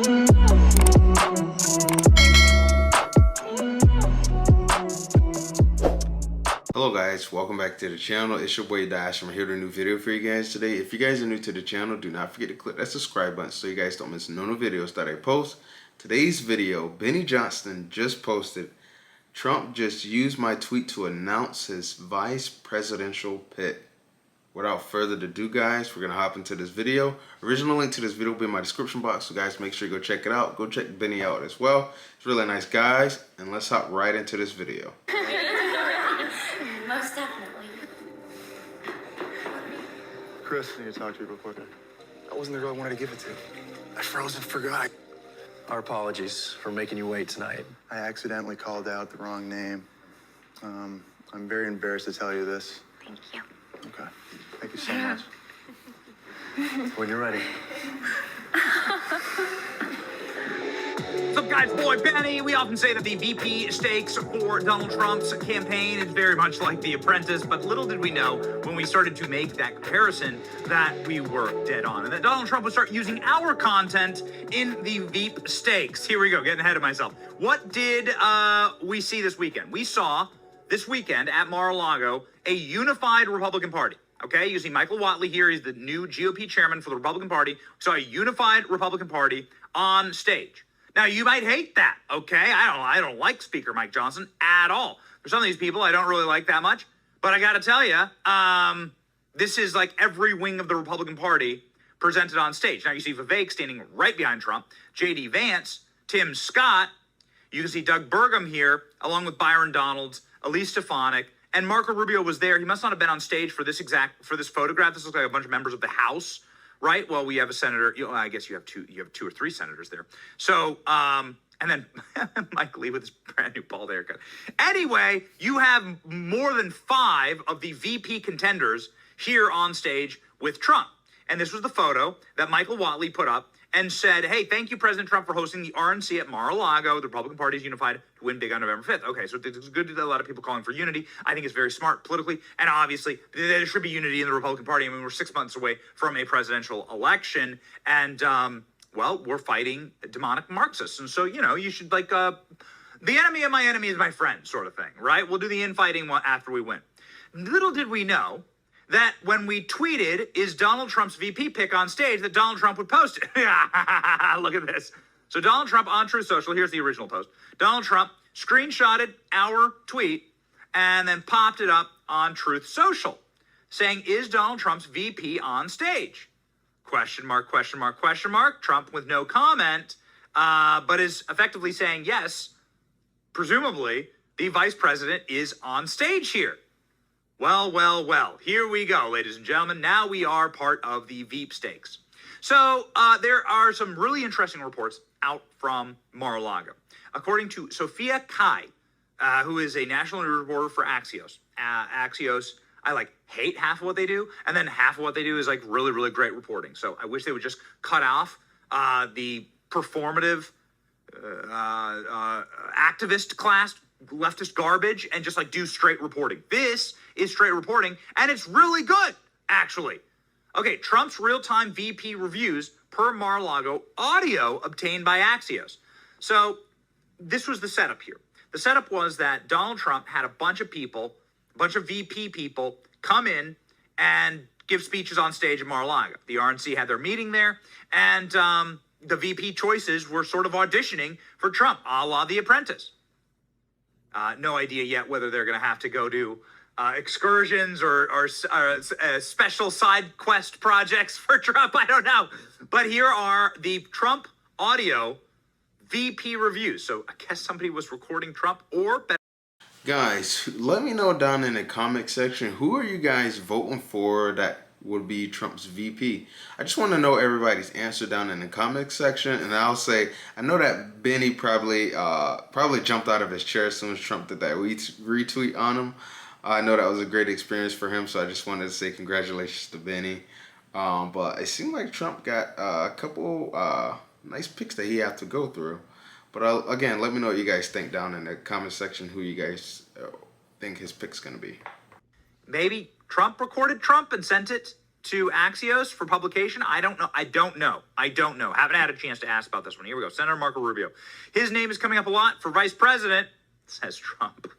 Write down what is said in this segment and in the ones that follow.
Hello guys, welcome back to the channel. It's your boy Dash. I'm here with a new video for you guys today. If you guys are new to the channel, do not forget to click that subscribe button so you guys don't miss no new videos that I post. Today's video, Benny Johnston just posted, Trump just used my tweet to announce his vice presidential pick. Without further ado guys, we're going to hop into this video. Original link to this video will be in my description box, so guys make sure you go check it out. Go check Benny out as well. It's really nice guys, and let's hop right into this video. Most definitely. Chris, I need to talk to you real quick. That wasn't the girl I wanted to give it to. I froze and forgot. Our apologies for making you wait tonight. I accidentally called out the wrong name. I'm very embarrassed to tell you this. Thank you. Okay. Thank you so much. When you're ready. What's up, guys? Boy, Benny. We often say that the VP stakes for Donald Trump's campaign is very much like The Apprentice, but little did we know when we started to make that comparison that we were dead on, and that Donald Trump would start using our content in the VP stakes. Here we go, getting ahead of myself. What did we see this weekend? We saw this weekend at Mar-a-Lago a unified Republican Party. Okay, you see Michael Whatley here. He's the new GOP chairman for the Republican Party. We saw a unified Republican Party on stage. Now, you might hate that, okay? I don't like Speaker Mike Johnson at all. For some of these people, I don't really like that much. But I got to tell you, this is like every wing of the Republican Party presented on stage. Now, you see Vivek standing right behind Trump, J.D. Vance, Tim Scott. You can see Doug Burgum here, along with Byron Donalds, Elise Stefanik, and Marco Rubio was there. He must not have been on stage for this photograph. This looks like a bunch of members of the House. Right. Well, we have a senator. I guess you have two or three senators there. So, and then Mike Lee with his brand new bald haircut. Anyway, you have more than 5 of the VP contenders here on stage with Trump. And this was the photo that Michael Whatley put up and said, hey, thank you, President Trump, for hosting the RNC at Mar-a-Lago. The Republican Party is unified to win big on November 5th. Okay, so it's good to a lot of people calling for unity. I think it's very smart politically. And obviously, there should be unity in the Republican Party. I mean, we're 6 months away from a presidential election. And, well, we're fighting demonic Marxists. And so, you know, you should like, the enemy of my enemy is my friend sort of thing, right? We'll do the infighting after we win. Little did we know that when we tweeted, is Donald Trump's VP pick on stage, that Donald Trump would post it. Look at this. So Donald Trump on Truth Social, here's the original post. Donald Trump screenshotted our tweet and then popped it up on Truth Social, saying, is Donald Trump's VP on stage? Question mark, question mark, question mark. Trump with no comment, but is effectively saying, yes, presumably the vice president is on stage here. Well, well, well, here we go, ladies and gentlemen. Now we are part of the Veep stakes. So there are some really interesting reports out from Mar-a-Lago. According to Sophia Kai, who is a national news reporter for Axios. Axios, I hate half of what they do, and then half of what they do is really, really great reporting. So I wish they would just cut off the performative activist class, leftist garbage, and just do straight reporting. This is straight reporting, and it's really good, actually. Okay, Trump's real-time VP reviews per Mar-a-Lago audio obtained by Axios. So this was the setup here. The setup was that Donald Trump had a bunch of people, a bunch of VP people come in and give speeches on stage at Mar-a-Lago. The RNC had their meeting there, and the VP choices were sort of auditioning for Trump, a la The Apprentice. No idea yet whether they're going to have to go do excursions or special side quest projects for Trump. I don't know. But here are the Trump audio VP reviews. So I guess somebody was recording Trump, or better. Guys, let me know down in the comment section, who are you guys voting for that would be Trump's VP? I just want to know everybody's answer down in the comment section, and I'll say, I know that Benny probably jumped out of his chair as soon as Trump did that retweet on him. I know that was a great experience for him, so I just wanted to say congratulations to Benny. But it seemed like Trump got a couple nice picks that he had to go through. But again, let me know what you guys think down in the comment section, who you guys think his pick's going to be. Maybe Trump recorded Trump and sent it to Axios for publication? I don't know. Haven't had a chance to ask about this one. Here we go. Senator Marco Rubio. His name is coming up a lot for vice president, says Trump.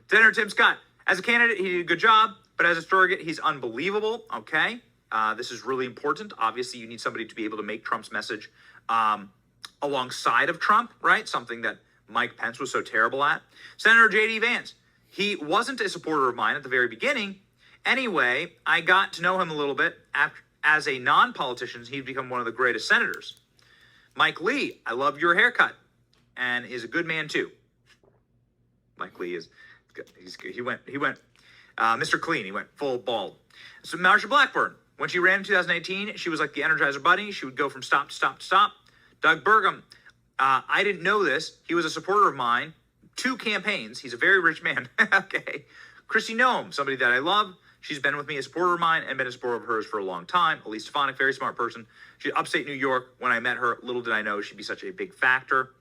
Senator Tim Scott. As a candidate, he did a good job, but as a surrogate, he's unbelievable. Okay. This is really important. Obviously, you need somebody to be able to make Trump's message alongside of Trump, right? Something that Mike Pence was so terrible at. Senator J.D. Vance. He wasn't a supporter of mine at the very beginning. Anyway, I got to know him a little bit. As a non-politician, he's become one of the greatest senators. Mike Lee, I love your haircut, and is a good man too. Mike Lee is good. He went Mr. Clean. He went full bald. So Marsha Blackburn, when she ran in 2018, she was like the Energizer Bunny. She would go from stop to stop to stop. Doug Burgum, I didn't know this. He was a supporter of mine. 2 campaigns. He's a very rich man. Okay. Christy Noem, somebody that I love. She's been with me, a supporter of mine, and been a supporter of hers for a long time. Elise Stefanik, very smart person. She's upstate New York. When I met her, little did I know she'd be such a big factor.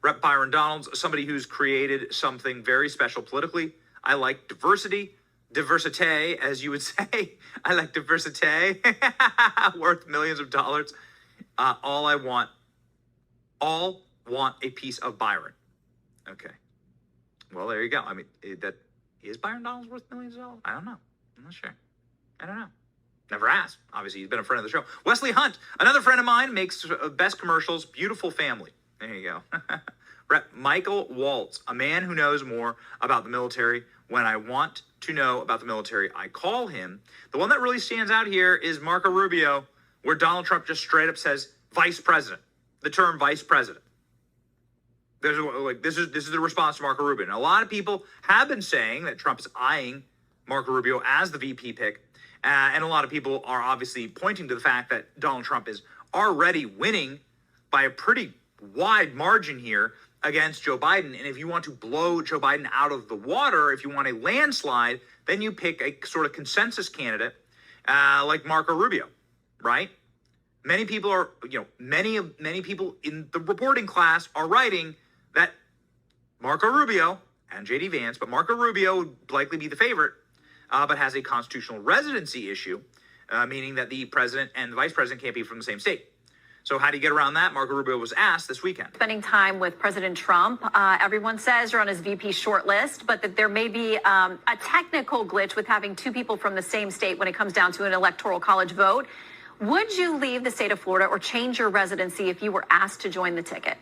Rep. Byron Donalds, somebody who's created something very special politically. I like diversity. Diversité, as you would say. I like diversité. Worth millions of dollars. All want a piece of Byron. Okay. Well, there you go. I mean, is Byron Donalds worth millions of dollars? I don't know. I'm not sure. I don't know. Never asked. Obviously, he's been a friend of the show. Wesley Hunt, another friend of mine, makes best commercials. Beautiful family. There you go. Rep. Michael Waltz, a man who knows more about the military. When I want to know about the military, I call him. The one that really stands out here is Marco Rubio, where Donald Trump just straight up says vice president. The term vice president. This is the response to Marco Rubio. And a lot of people have been saying that Trump is eyeing Marco Rubio as the VP pick. And a lot of people are obviously pointing to the fact that Donald Trump is already winning by a pretty wide margin here against Joe Biden. And if you want to blow Joe Biden out of the water, if you want a landslide, then you pick a sort of consensus candidate like Marco Rubio, right? Many people are, many people in the reporting class are writing that Marco Rubio and J.D. Vance, but Marco Rubio would likely be the favorite, but has a constitutional residency issue, meaning that the president and the vice president can't be from the same state. So how do you get around that? Marco Rubio was asked this weekend. Spending time with President Trump, everyone says you're on his VP shortlist, but that there may be a technical glitch with having 2 people from the same state when it comes down to an electoral college vote. Would you leave the state of Florida or change your residency if you were asked to join the ticket?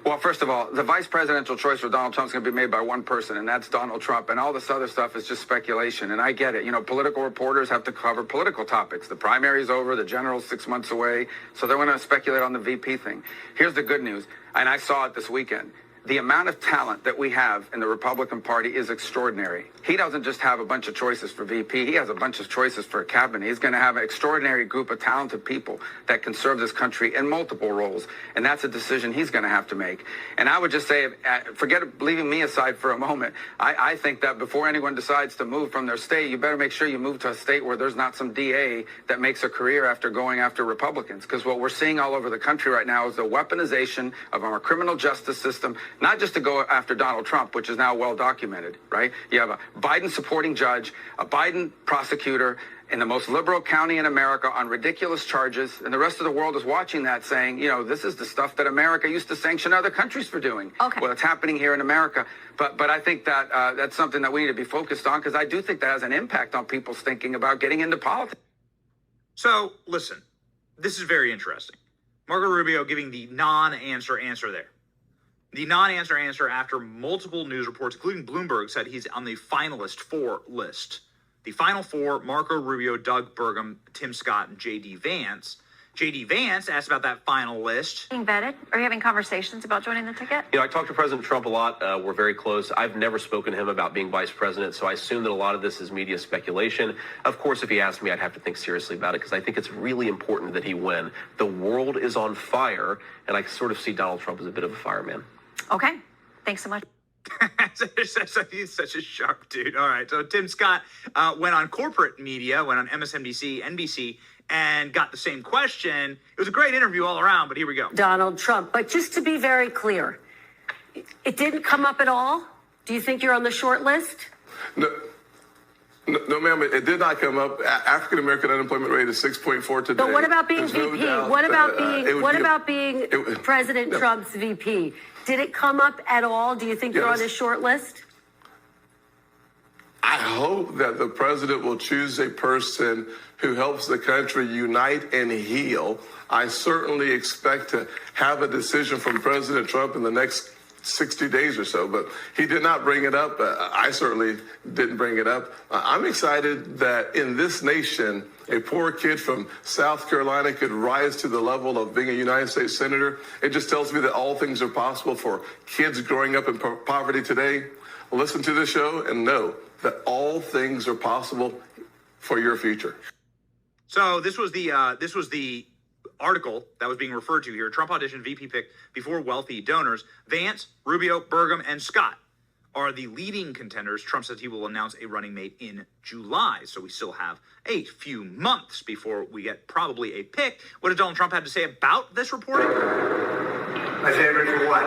Well, first of all, the vice presidential choice for Donald Trump is going to be made by one person, and that's Donald Trump. And all this other stuff is just speculation. And I get it. Political reporters have to cover political topics. The primary's over. The general's 6 months away. So they're going to speculate on the VP thing. Here's the good news, and I saw it this weekend. The amount of talent that we have in the Republican Party is extraordinary. He doesn't just have a bunch of choices for VP. He has a bunch of choices for a cabinet. He's going to have an extraordinary group of talented people that can serve this country in multiple roles. And that's a decision he's going to have to make. And I would just say, forget leaving me aside for a moment. I think that before anyone decides to move from their state, you better make sure you move to a state where there's not some DA that makes a career after going after Republicans. Because what we're seeing all over the country right now is the weaponization of our criminal justice system. Not just to go after Donald Trump, which is now well documented, right? You have a Biden supporting judge, a Biden prosecutor in the most liberal county in America on ridiculous charges. And the rest of the world is watching that saying, this is the stuff that America used to sanction other countries for doing. Okay. Well, it's happening here in America. But I think that that's something that we need to be focused on, because I do think that has an impact on people's thinking about getting into politics. So listen, this is very interesting. Marco Rubio giving the non-answer answer there. The non-answer answer after multiple news reports, including Bloomberg, said he's on the finalist 4 list. The final 4, Marco Rubio, Doug Burgum, Tim Scott, and J.D. Vance. J.D. Vance asked about that final list. Being vetted? Are you having conversations about joining the ticket? I talked to President Trump a lot. We're very close. I've never spoken to him about being vice president, so I assume that a lot of this is media speculation. Of course, if he asked me, I'd have to think seriously about it, because I think it's really important that he win. The world is on fire, and I sort of see Donald Trump as a bit of a fireman. Okay. Thanks so much. He's such a sharp dude. All right. So Tim Scott went on corporate media, went on MSNBC, NBC, and got the same question. It was a great interview all around, but here we go. Donald Trump. But just to be very clear, it didn't come up at all? Do you think you're on the short list? No, ma'am, it did not come up. African American unemployment rate is 6.4 today. But what about being There's no VP? doubt What about that, being President no. Trump's VP? Did it come up at all? Do you think you're on his short list? I hope that the president will choose a person who helps the country unite and heal. I certainly expect to have a decision from President Trump in the next 60 days or so, but he did not bring it up. I certainly didn't bring it up. I'm excited that in this nation, a poor kid from South Carolina could rise to the level of being a United States Senator. It just tells me that all things are possible for kids growing up in poverty today. Listen to this show and know that all things are possible for your future. So this was the article that was being referred to here. Trump auditioned VP pick before wealthy donors. Vance, Rubio, Burgum, and Scott are the leading contenders. Trump says he will announce a running mate in July. So we still have a few months before we get probably a pick. What does Donald Trump have to say about this reporting? My favorite for what?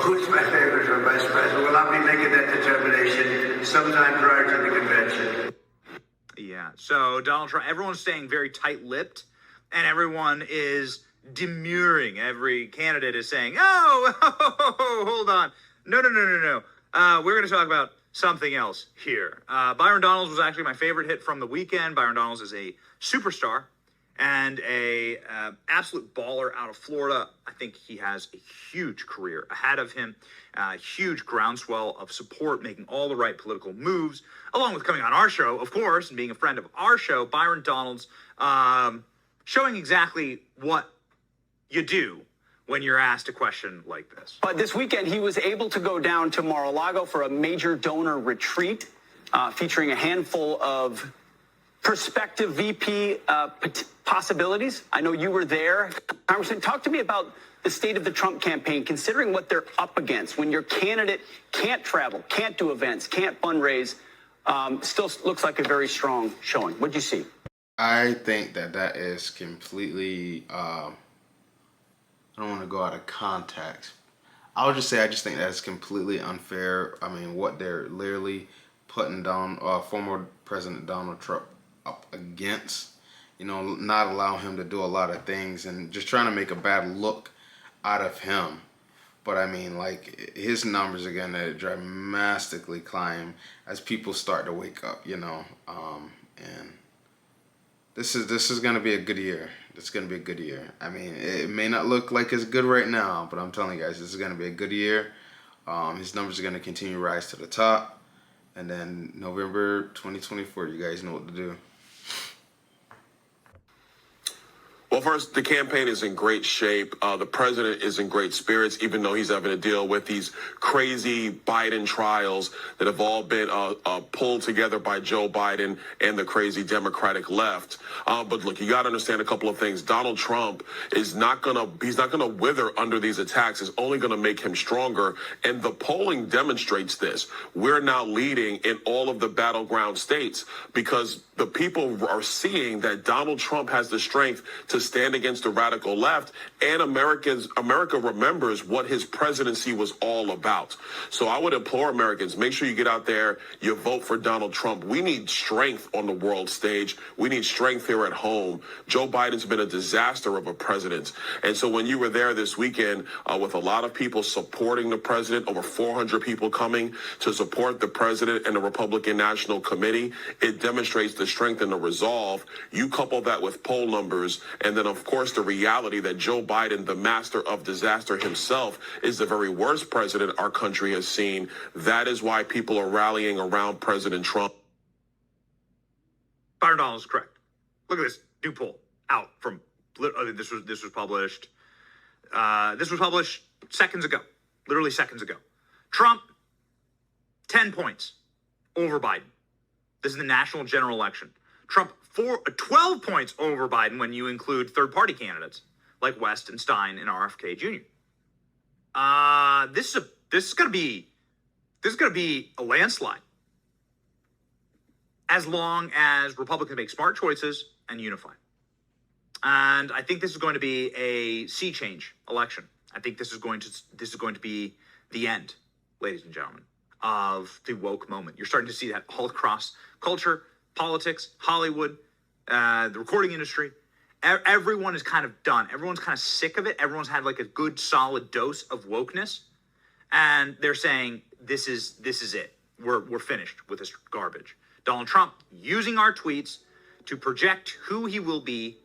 Who's my favorite for vice president? Well, I'll be making that determination sometime prior to the convention. Yeah, so Donald Trump, everyone's staying very tight-lipped, and everyone is demurring. Every candidate is saying, oh, hold on. No. We're going to talk about something else here. Byron Donalds was actually my favorite hit from the weekend. Byron Donalds is a superstar and a absolute baller out of Florida. I think he has a huge career ahead of him, huge groundswell of support, making all the right political moves, along with coming on our show, of course, and being a friend of our show. Byron Donalds showing exactly what you do when you're asked a question like this. But this weekend, he was able to go down to Mar-a-Lago for a major donor retreat featuring a handful of prospective VP possibilities. I know you were there. Congressman, talk to me about the state of the Trump campaign, considering what they're up against when your candidate can't travel, can't do events, can't fundraise. Still looks like a very strong showing. What'd you see? I think that is completely, I don't want to go out of context. I just think that's completely unfair. I mean, what they're literally putting down former President Donald Trump up against, not allow him to do a lot of things and just trying to make a bad look out of him. But I mean, like, his numbers are going to dramatically climb as people start to wake up, and this is going to be a good year. It's going to be a good year. I mean, it may not look like it's good right now, but I'm telling you guys, this is going to be a good year. His numbers are going to continue to rise to the top. And then November 2024, you guys know what to do. Well, first, the campaign is in great shape. The president is in great spirits, even though he's having to deal with these crazy Biden trials that have all been pulled together by Joe Biden and the crazy Democratic left. But look, you got to understand a couple of things. Donald Trump is not gonna wither under these attacks. It's only gonna make him stronger. And the polling demonstrates this. We're now leading in all of the battleground states because the people are seeing that Donald Trump has the strength to stand against the radical left, and America remembers what his presidency was all about. So I would implore Americans, make sure you get out there, you vote for Donald Trump. We need strength on the world stage. We need strength here at home. Joe Biden's been a disaster of a president. And so when you were there this weekend with a lot of people supporting the president, over 400 people coming to support the president and the Republican National Committee, it demonstrates the strength and the resolve. You couple that with poll numbers, and then, of course, the reality that Joe Biden, the master of disaster himself, is the very worst president our country has seen. That is why people are rallying around President Trump. Byron Donalds is correct. Look at this new poll out from. This was published. This was published seconds ago, literally seconds ago. Trump, 10 points over Biden. This is the national general election. Trump 12 points over Biden when you include third-party candidates like West and Stein and RFK Jr. This is going to be a landslide as long as Republicans make smart choices and unify. And I think this is going to be a sea change election. I think this is going to be the end, ladies and gentlemen. of the woke moment. You're starting to see that all across culture, politics, Hollywood, the recording industry. Everyone is kind of done. Everyone's kind of sick of it. Everyone's had like a good solid dose of wokeness, and they're saying this is it. We're finished with this garbage. Donald Trump using our tweets to project who he will be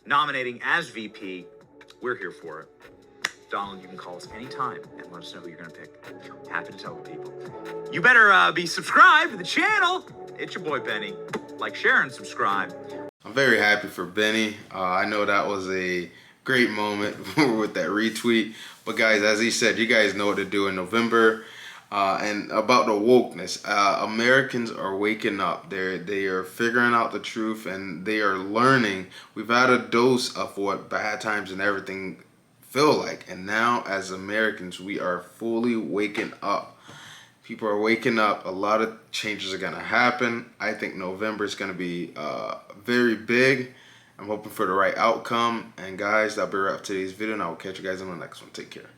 nominating as VP. We're here for it. Donald, you can call us anytime and let us know who you're going to pick. Happy to tell the people. You better be subscribed to the channel. It's your boy Benny. Like, share, and subscribe. I'm very happy for Benny. I know that was a great moment with that retweet. But guys, as he said, you guys know what to do in November. And about the wokeness, Americans are waking up. They are figuring out the truth, and they are learning. We've had a dose of what bad times and everything feel like, and now as Americans, we are fully waking up. People are waking up. A lot of changes are going to happen. I think November is going to be very big. I'm hoping for the right outcome. And guys, that'll be a wrap for today's video, and I will catch you guys in the next one. Take care.